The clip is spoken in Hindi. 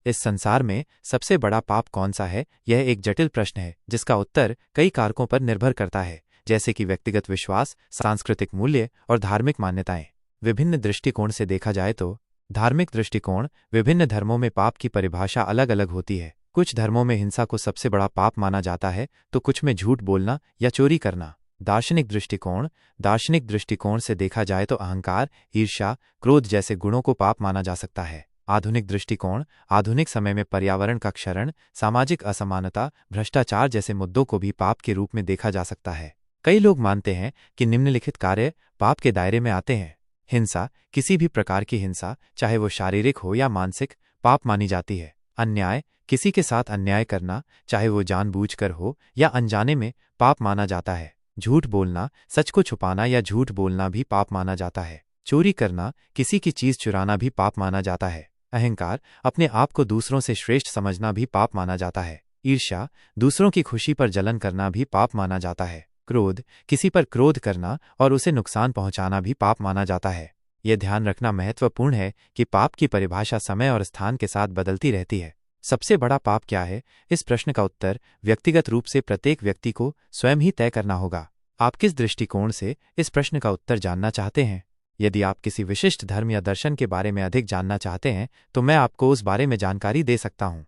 इस संसार में सबसे बड़ा पाप कौन सा है? यह एक जटिल प्रश्न है जिसका उत्तर कई कारकों पर निर्भर करता है, जैसे कि व्यक्तिगत विश्वास, सांस्कृतिक मूल्य और धार्मिक मान्यताएं। विभिन्न दृष्टिकोण से देखा जाए तो धार्मिक दृष्टिकोण, विभिन्न धर्मों में पाप की परिभाषा अलग अलग होती है। कुछ धर्मों में हिंसा को सबसे बड़ा पाप माना जाता है, तो कुछ में झूठ बोलना या चोरी करना। दार्शनिक दृष्टिकोण से देखा जाए तो अहंकार, ईर्ष्या, क्रोध जैसे गुणों को पाप माना जा सकता है। आधुनिक दृष्टिकोण, आधुनिक समय में पर्यावरण का क्षरण, सामाजिक असमानता, भ्रष्टाचार जैसे मुद्दों को भी पाप के रूप में देखा जा सकता है। कई लोग मानते हैं कि निम्नलिखित कार्य पाप के दायरे में आते हैं। हिंसा, किसी भी प्रकार की हिंसा, चाहे वो शारीरिक हो या मानसिक, पाप मानी जाती है। अन्याय, किसी के साथ अन्याय करना, चाहे वो जानबूझकर हो या अनजाने में, पाप माना जाता है। झूठ बोलना, सच को छुपाना या झूठ बोलना भी पाप माना जाता है। चोरी करना, किसी की चीज चुराना भी पाप माना जाता है। अहंकार, अपने आप को दूसरों से श्रेष्ठ समझना भी पाप माना जाता है। ईर्ष्या, दूसरों की खुशी पर जलन करना भी पाप माना जाता है। क्रोध, किसी पर क्रोध करना और उसे नुकसान पहुंचाना भी पाप माना जाता है। यह ध्यान रखना महत्वपूर्ण है कि पाप की परिभाषा समय और स्थान के साथ बदलती रहती है। सबसे बड़ा पाप क्या है? इस प्रश्न का उत्तर व्यक्तिगत रूप से प्रत्येक व्यक्ति को स्वयं ही तय करना होगा। आप किस दृष्टिकोण से इस प्रश्न का उत्तर जानना चाहते हैं? यदि आप किसी विशिष्ट धर्म या दर्शन के बारे में अधिक जानना चाहते हैं तो मैं आपको उस बारे में जानकारी दे सकता हूं।